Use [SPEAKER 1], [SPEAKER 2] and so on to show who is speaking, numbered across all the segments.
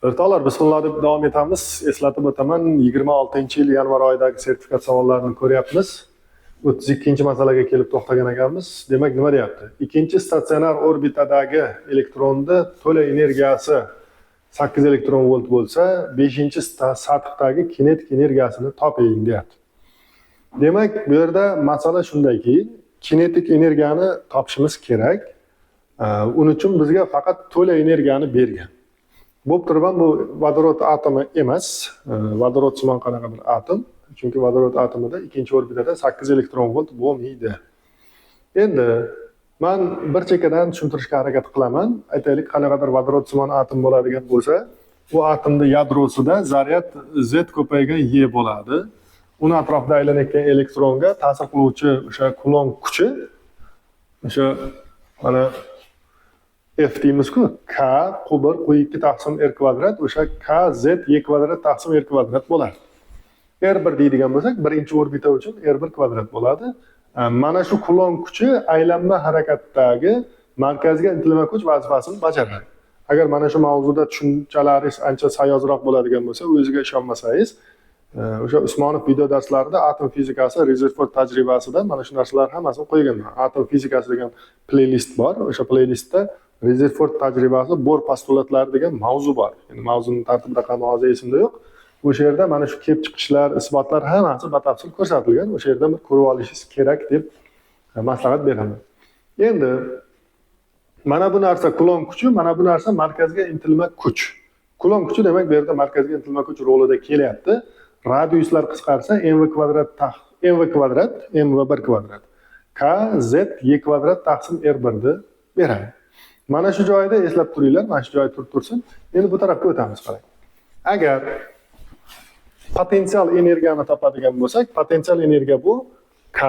[SPEAKER 1] O'rtoqlar, bismillah deb davom etamiz. Eslatib o'taman, 26-yil yanvar oyidagi sertifikat savollarini ko'ryapmiz. 32-masalaga kelib to'xtagan ekanmiz. Demak, nima deyapti? Ikkinchi statsionar orbitadagi elektronda to'la energiyasi 8 elektron volt bo'lsa, 5-sathdagi kinetik energiyasini toping deyapti. Demak, bu yerda masala shundayki, kinetik energiyani topishimiz kerak. Uning uchun bizga faqat to'la energiyani bergan. Bo'lib turgan bu vodorod atomi emas, vodorod simon qanaqa bir atom. Chunki vodorod atomida ikkinchi orbitada 8 elektron volt bo'lmaydi. Endi men bir chekkadan tushuntirishga harakat qilaman. Aytaylik, qanaqadir vodorod simon atom bo'ladigan bo'lsa, bu atomning yadrosida zaryad Z ko'paygan Y bo'ladi. Uni atrofida aylanayotgan elektronga ta'sir qiluvchi o'sha Coulomb kuchi o'sha mana F deymiz-ku, K q1 q2 taqsim R kvadrat, o'sha K Z Y kvadrat taqsim R kvadrat bo'ladi. R1 deydigan bo'lsak, birinchi orbita uchun R1 kvadrat bo'ladi. Mana shu Coulomb kuchi aylanma harakatdagi markazga intilma kuch vazifasini bajaradi. Agar mana shu mavzuda tushunchalaringiz ancha sayozroq bo'ladigan bo'lsa, o'ziga ishonmasangiz, o'sha Usmonov video darslarida atom fizikasi, Rezerford tajribasida mana shu narsalar hammasini qo'yganman. Atom fizikasi degan playlist bor. O'sha playlistda Rezerford tajribasi, Bohr postulatlari degan mavzu bor. Ya'ni mavzuning tartibi raqami hozir esimda yo'q. O'sha yerda mana shu kelib chiqishlar, isbotlar hammasi batafsil ko'rsatilgan. O'sha yerdan bir ko'rib olishingiz kerak deb maslahat beraman. Endi mana bu narsa Coulomb kuchi, mana bu narsa markazga intilma kuch. Coulomb kuchi demak bu yerda markazga intilma kuch rolida kelyapti. Radiuslar qisqarsa mv kvadrat mv1 kvadrat k z y kvadrat taqsim r1 ni beradi. Mana shu joyda eslab turinglar, mana shu joy turib tursin. Endi bu tarafga o'tamiz, qarang. Agar potensial energiyani topadigan bo'lsak, potensial energiya bu k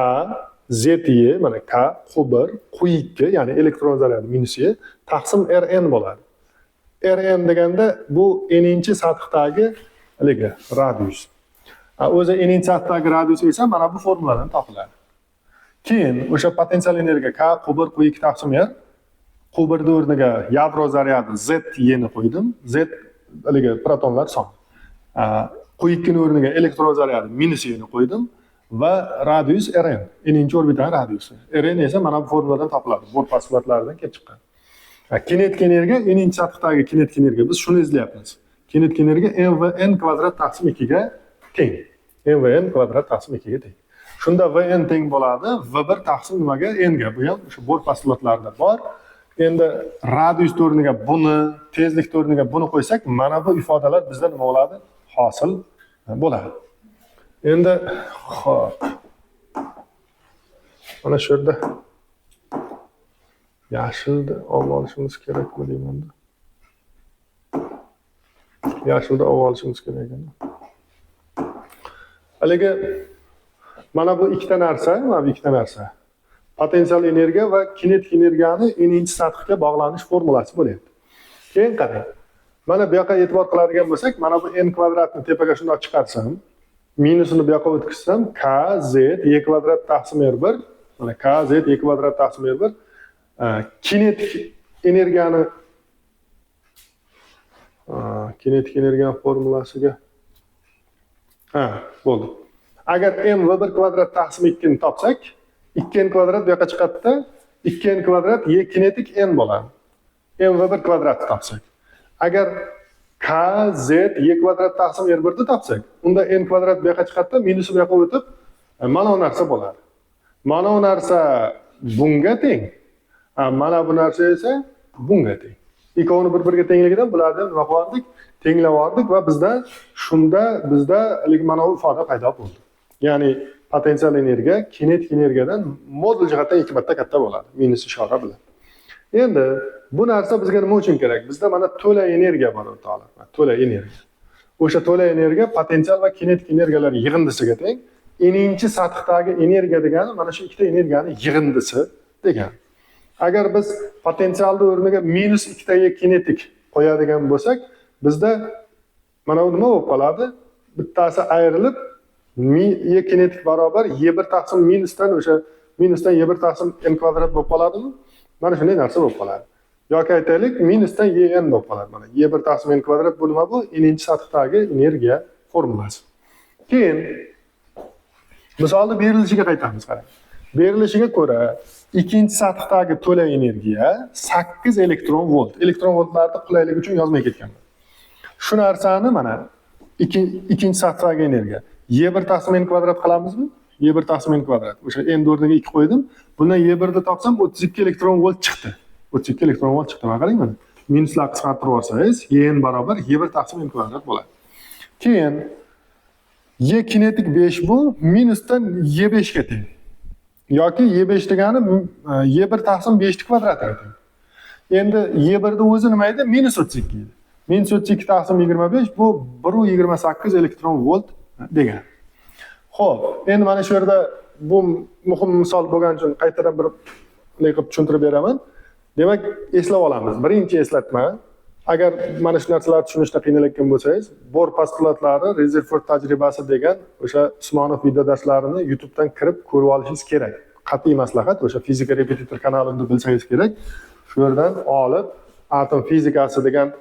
[SPEAKER 1] z y, mana k q1 q2, ya'ni elektron zaryadi minus y taqsim rn bo'ladi. Rn deganda bu n'inchi sathdagi haligi radius. O'zi n'inchi sathdagi radius esa mana bu formuladan topiladi. Keyin o'sha potensial energiya k q1 q2 taqsim r, q1 o'rniga yadro zaryadi z y ni qo'ydim. Z haligi protonlar soni. q2 o'rniga elektron zaryadi minus y ni qo'ydim va radius rn, n'inchi orbitaning radiusi. Rn esa mana bu formuladan topiladi. Bohr postulatlaridan kelib chiqqan. Kinetik energiya, n'inchi sathdagi kinetik energiya, biz shuni izlayapmiz. Kinetik energiya mvn kvadrat taqsim 2 ga teng. mvn kvadrat taqsim 2 ga teng. Shunda vn teng bo'ladi, v1 taqsim nimaga? N ga. Bu ham o'sha Bohr postulatlaridan bor. Endi radius o'rniga buni, tezlik o'rniga buni qo'ysak, mana bu ifodalar bizda nima bo'ladi? Hosil bo'ladi. Endi xo'p. Mana shu yerda yashilni olib olishimiz kerakmi deymanda. Yashilni olib olishimiz kerak ekan. Haligi mana bu ikkita narsa, mana bu ikkita narsa. Potensial energiya va kinetik energiyani n'inchi sathga bog'lanish formulasi bo'lyapti. Keyin qarang. Mana bu yoqqa e'tibor qiladigan bo'lsak, mana bu n kvadratni tepaga shunday chiqarsam, minusini bu yoqqa o'tkazsam, k z y kvadrat taqsim r1, mana k z y kvadrat taqsim r1 kinetik energiya formulasiga bo'ldi. Agar m v1 kvadrat taqsim 2 ni topsak, 2n kvadrat bu yoqqa chiqadi-da, 2n kvadrat y kinetik n bo'ladi. m v1 kvadratni topsak. Agar k z y kvadrat taqsim r1 ni topsak, unda n kvadrat bu yoqqa chiqadi-da, minusi bu yoqqa o'tib, mana bu narsa bo'ladi. Mana bu narsa bunga teng. Mana bu narsa esa bunga teng. Ikkovini bir-biriga tengligidan bularni nima qilardik? Tenglab oldik va bizda mana bu ifoda paydo bo'ldi. Ya'ni potensial energiya kinetik energiyadan modul jihatdan 2 marta katta bo'ladi, minus ishora bilan. Endi bu narsa bizga nima uchun kerak? Bizda mana to'la energiya bor o'rtoqlar. To'la energiya. O'sha to'la energiya potensial va kinetik energiyalar yig'indisiga teng. N'inchi sathdagi energiya degani mana shu ikkita energiyaning yig'indisi degani. Agar biz potensialni o'rniga minus 2 ta kinetik qo'yadigan bo'lsak, bizda mana bu nima bo'lib qoladi? Bittasi ayrilib y kinetik barobar y1 taqsim minusdan o'sha minusdan y1 taqsim n kvadrat bo'lib qoladimi? Mana shunday narsa bo'lib qoladi. yoki aytaylik minusdan en bo'lib qoladi. Mana y1 taqsim n kvadrat bu nima bu? N'inchi sathdagi energiya formulasi. Keyin misolni berilishiga qaytamiz qarang. Berilishiga ko'ra, ikkinchi sathdagi to'la energiya 8 elektron volt. Elektron voltlarni qulaylik uchun yozmay ketganman. Shu narsani mana ikkinchi sathdagi energiya y1 taqsim n kvadrat qilamizmi? y1 taqsim n kvadrat. O'sha n o'rniga 2 qo'ydim. Bundan y1 ni topsam 32 elektron volt chiqdi. 32 elektron volt chiqdi. Mana qarang mana. Minuslar qisqartirib olsangiz, yn barobar y1 taqsim n kvadrat bo'ladi. Keyin y kinetik 5 bu minusdan y5 ga teng. Yoki y5 degani y1 taqsim 5 ni kvadratiga teng. Endi y1 ni o'zi nima edi? Minus 32 edi. Minus 32 taqsim 25 bu 1.28 elektron volt degan. Xo'p, endi mana shu yerda bu muhim misol bo'lgani uchun qaytadan bir qilib tushuntirib beraman. Demak, eslab olamiz. Birinchi eslatma, agar mana shu narsalarni tushunishda qiynalayotgan bo'lsangiz, Bohr postulatlari Rezerford tajribasi degan o'sha Usmonov video darslarini YouTubedan kirib ko'rib olishingiz kerak. Qat'iy maslahat, o'sha fizika repetitor kanalini bilsangiz kerak. Shu yerdan olib atom fizikasi degan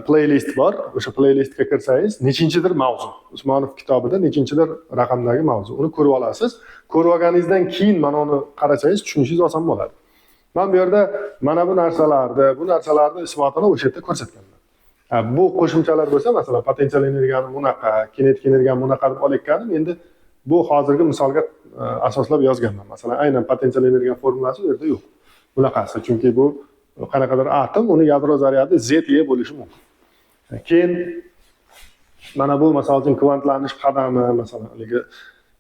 [SPEAKER 1] playlist bor. O'sha playlistga kirsangiz, nechinchidir mavzu. Usmonov kitobida nechinchidir raqamdagi mavzu. Uni ko'rib olasiz. Ko'rib olganingizdan keyin mana uni qarasangiz, tushunishingiz oson bo'ladi. Men bu yerda mana bu narsalarni isbotini o'sha yerda ko'rsatganman. Bu qo'shimchalar bo'lsa, masalan, potensial energiyani bunaqa, kinetik energiyani bunaqa deb olayotganim, endi bu hozirgi misolga asoslab yozganman. Masalan, aynan potensial energiya formulasi bu yerda yo'q. Bunaqasi, chunki bu qanaqadir atom, uni yadro zaryadi Ze bo'lishi mumkin. Keyin mana bu masalan kvantlanish qadami, masalan,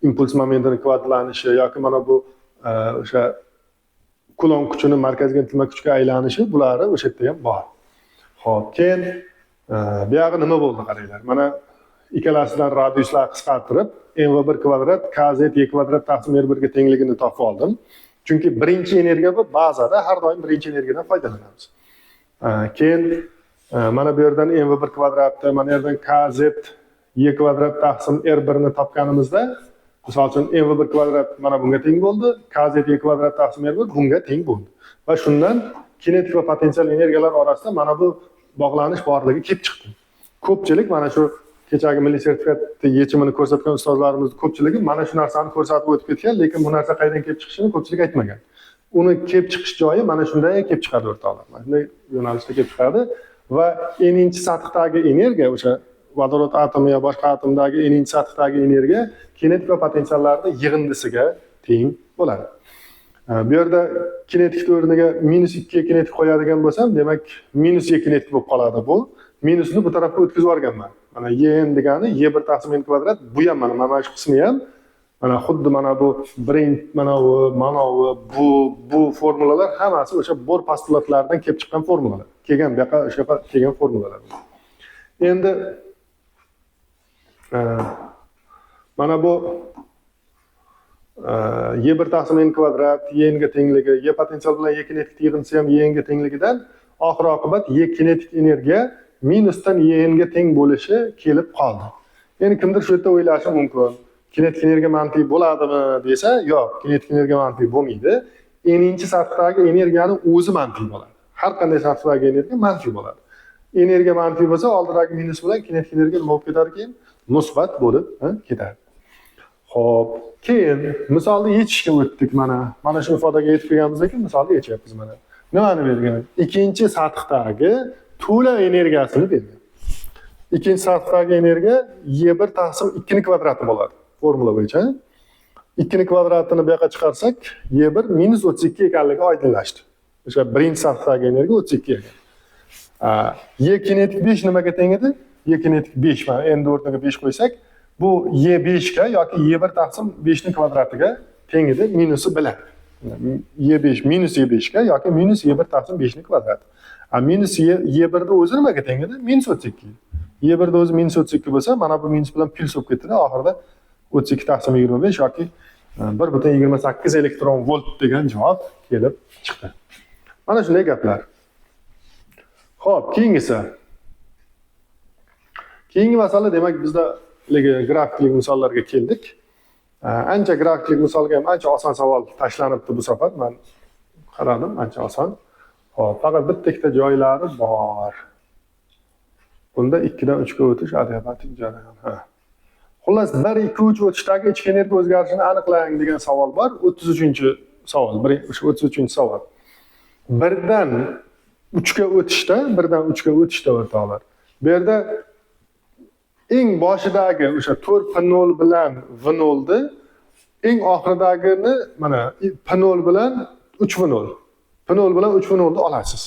[SPEAKER 1] impuls momentini kvantlanishi yoki mana bu o'sha Kulon kuchini markazga intilma kuchga aylanishi, bulari o'sha yerda ham bor. Xo'p, keyin bu yog'i nima bo'ldi qaranglar. Mana ikkalasidan radiuslar qisqartirib, n/1 kvadrat kz y kvadrat taqsim r1 ga tengligini topib oldim. Chunki birinchi energiya bu bazada har doim birinchi energiyadan foydalanamiz. Keyin mana bu yerdan n/1 kvadratni, mana yerdan kz y kvadrat taqsim r1 ni topganimizda, misol uchun n/1 kvadrat mana bunga teng bo'ldi, kz y kvadrat taqsim r1 bunga teng bo'ldi. Va shundan kinetik va potensial energiyalar orasida mana bu bog'lanish borligi kelib chiqdi. Ko'pchilik mana shu kechagi milliy sertifikatni yechimini ko'rsatgan ustozlarimiz ko'pchiligi mana shu narsani ko'rsatib o'tib ketgan, lekin bu narsa qayerdan kelib chiqishini ko'pchilik aytmagan. Uni kelib chiqish joyi mana shunday kelib chiqadi o'rtoqlar. Mana shunday yo'nalishda kelib chiqadi va n'inchi sathdagi energiya, o'sha vodorod atomi yo boshqa atomdagi n'inchi sathdagi energiya kinetik va potensiallarning yig'indisiga teng bo'ladi. Bu yerda kinetik o'rniga -2 kinetik qo'yadigan bo'lsam, demak -y kinetik bo'lib qoladi bu. Minusni bu tarafga o'tkazib yuborganman. Mana yn degani y1 taqsim n kvadrat, bu ham mana shu qismi ham mana xuddi mana bu bu formulalar hammasi o'sha Bohr postulatlaridan kelib chiqqan formulalar. Kelgan bu yoqqa o'sha kelgan formulalar. Endi mana bu y1 taqsim n kvadrat y ga tengligi, y potensial bilan y kinetik yig'indisi ham y ga tengligidan oxir oqibat y kinetik energiya minusdan yn ga teng bo'lishi kelib qoldi. Endi kimdir shu yerda o'ylashi mumkin. Kinetik energiya manfiy bo'ladimi desa, yo'q, kinetik energiya manfiy bo'lmaydi. N'inchi sathdagi energiyani o'zi manfiy bo'ladi. Har qanday sathdagi energiya manfiy bo'ladi. Energiya manfiy bo'lsa, oldidagi minus bilan kinetik energiya nima bo'lib ketadi keyin? Musbat bo'lib ketadi. Xo'p, keyin misolni yechishga o'tdik mana. Mana shu ifodaga yetib kelganimizdan keyin misolni yechyapmiz mana. Nimani bergan? Ikkinchi sathdagi to'la energiyasini bergan. Ikkinchi sathdagi energiya y1 taqsim 2 ni kvadrati bo'ladi. Formula bo'yicha. 2 ni kvadratini bu yoqqa chiqarsak, y1 -32 ekanligi oydinlashdi. O'sha birinchi sathdagi energiya 32 ekan. Y kinetik 5 nimaga teng edi? Y kinetik 5 mana endi o'rniga 5 qo'ysak, bu y5 ga yoki y1 taqsim 5 ni kvadratiga teng edi minusi bilan. y5 minus y5 ga yoki minus y1 taqsim 5 ni kvadrati. Minus y1 da o'zi nimaga teng edi? -32. Y1 da o'zi -32 bo'lsa, mana bu minus bilan plus bo'lib ketdi. Oxirida 32 taqsim 25 yoki 1.28 elektron volt degan javob kelib chiqdi. Mana shunday gaplar. Xo'p, keyingisi. Keyingi masala demak bizda grafiklik misollarga keldik. Ancha grafiklik misolga ham ancha oson savol tashlanibdi bu safar. Men qaradim, ancha oson. Hop, faqat bitta ikkita joylari bor. Bunda 2 dan 3 ga o'tish adiabatik jarayon. Ha. Xullas 1, 2, 3 o'tishdagi ichki energiya o'zgarishini aniqlang degan savol bor. 33-savol. O'sha 33-savol. 1 dan 3 ga o'tishda o'rtoqlar. Bu yerda eng boshidagi o'sha 4p0 bilan v0 ni eng oxiridagini mana p0 bilan 3v0. p0 bilan 3v0 ni olasiz.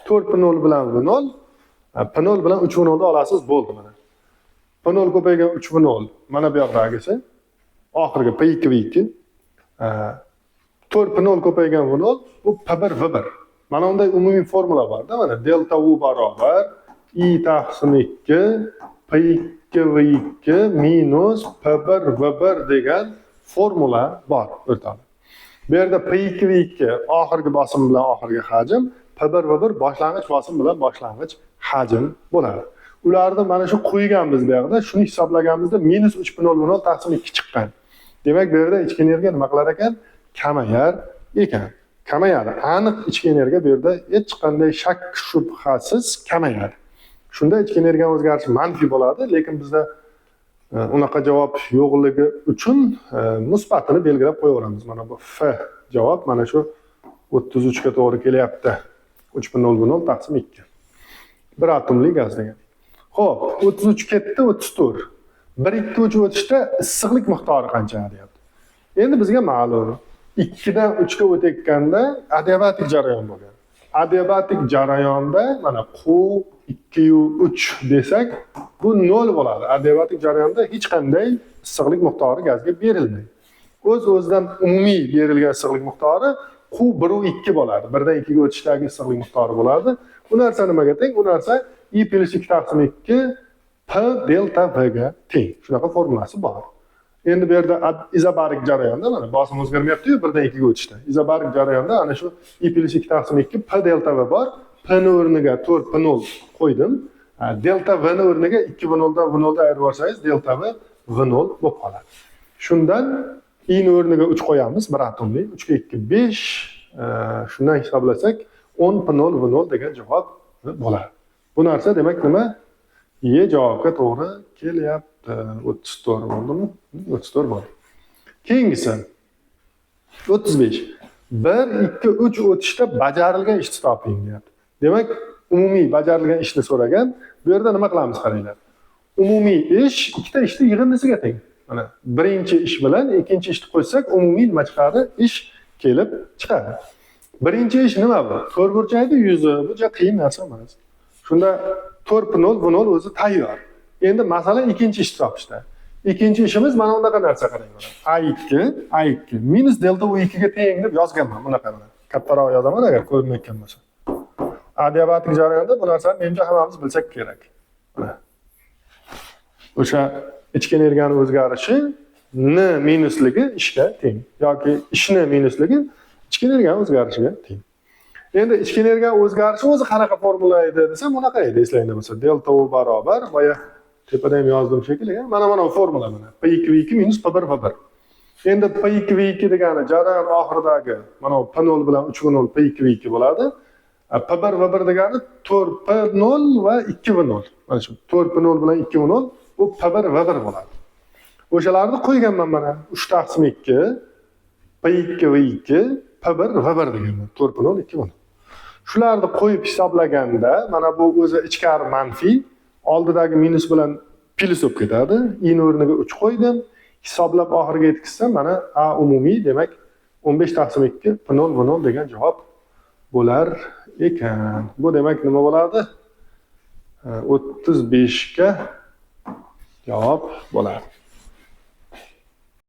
[SPEAKER 1] 4p0 bilan v0, p0 bilan 3v0 ni olasiz, bo'ldi mana. p0 ko'paygan 3v0 mana bu yoqdagisi. Oxirgi p2 v2. 4p0 ko'paygan v0 bu p1 v1. Mana unday umumiy formula bor-da, mana delta u barobar I taqsim 2 p2 v2 minus p1 v1 degan formula bor o'rtoqlar. Bu yerda p2 v2 oxirgi bosim bilan oxirgi hajm, p1 v1 boshlang'ich bosim bilan boshlang'ich hajm bo'ladi. Ularni mana shu qo'yganmiz bu yerda, shuni hisoblaganimizda minus 3p0 taqsim 2 chiqqan. Demak, bu yerda ichki energiya nima qilar ekan? Kamayar ekan. Kamayadi. Aniq ichki energiya bu yerda hech qanday shak shubhasiz kamayadi. Shunda ichki energiya o'zgarishi manfiy bo'ladi, lekin bizda unaqa javob yo'qligi uchun musbatini belgilab qo'yaveramiz. Mana bu F javob mana shu 33 ga to'g'ri kelyapti. 3p0 taqsim 2. Bir atomli gaz degan. Xo'p, 33 ketdi, 34. 1, 2, 3 o'tishda issiqlik miqdori qancha deyapti. Endi bizga ma'lum 2 dan 3 ga o'tayotganda adiabatik jarayon bo'lgan. Adiabatik jarayonda mana Q 2-3 desak, bu 0 bo'ladi. Adiabatik jarayonda hech qanday issiqlik miqdori gazga berilmaydi. O'z-o'zidan umumiy berilgan issiqlik miqdori Q1-2 bo'ladi. 1 dan 2 ga o'tishdagi issiqlik miqdori bo'ladi. Bu narsa nimaga teng? Bu narsa I + 2 taqsim 2 P delta V ga teng. Shunaqa formulasi bor. Endi bu yerda izobarik jarayonda mana bosim o'zgarmayapti-yu 1 dan 2 ga o'tishda. Izobarik jarayonda ana shu I + 2 taqsim 2 P delta V bor. P ni o'rniga 4p0 qo'ydim. Delta V ni o'rniga 2v0 dan v0 ayirib yuborsangiz delta V v0 bo'lib qoladi. Shundan I ni o'rniga 3 qo'yamiz, bir atomli. 3 ga 2 5. Shundan hisoblasak 10p0 v0 degan javob bo'ladi. Bu narsa demak nima? E javobga to'g'ri kelyapti. 34 bo'ldimi? 34 bo'ldi. Keyingisi 35. 1, 2, 3 o'tishda bajarilgan ishni toping deyapti. Demak, umumiy bajarilgan ishni so'ragan. Bu yerda nima qilamiz qaranglar. Umumiy ish ikkita ishni yig'indisiga teng. Mana birinchi ish bilan ikkinchi ishni qo'shsak, umumiy nima chiqadi? Ish kelib chiqadi. Birinchi ish nima bu? To'rtburchakning yuzi. Bu juda qiyin narsa emas. Shunda 4p0 v0 o'zi tayyor. Endi masalan ikkinchi ishni topishda. Ikkinchi ishimiz mana bunaqa narsa qarang mana. A2 minus delta U2 ga teng deb yozganman bunaqa mana. Kattaroq yozaman agar ko'rinmayotgan bo'lsa. Adiabatik jarayonda bu narsani menimcha hammamiz bilsak kerak. Mana. O'sha ichki energiyaning o'zgarishi n minusligi ishga teng yoki ishni minusligi ichki energiyaning o'zgarishiga teng. Endi ichki energiya o'zgarishi o'zi qanaqa formula edi desam, bunaqa edi, eslanglar bo'lsa. Delta U barobar boya tepada ham yozdim shekilli, mana formula mana. P2V2 minus P1 V1. Endi P2V2 degani jarayon oxiridagi mana P0 bilan 3v0 P2V2 bo'ladi. P1 V1 degani 4p0 va 2v0. Mana shu 4p0 bilan 2v0 bu P1 V1 bo'ladi. O'shalarni qo'yganman mana 3 taqsim 2 P2V2 P1 V1 deganman. 4p0 2v0. Shularni qo'yib hisoblaganda mana bu o'zi ichkari manfiy, oldidagi minus bilan plus bo'lib ketadi. I ni o'rniga 3 qo'ydim. Hisoblab oxiriga yetkazsam mana A umumiy, demak 15 taqsim 2 P0 V0 degan javob bo'lar ekan. Bu demak nima bo'ladi? 35 ga javob bo'ladi.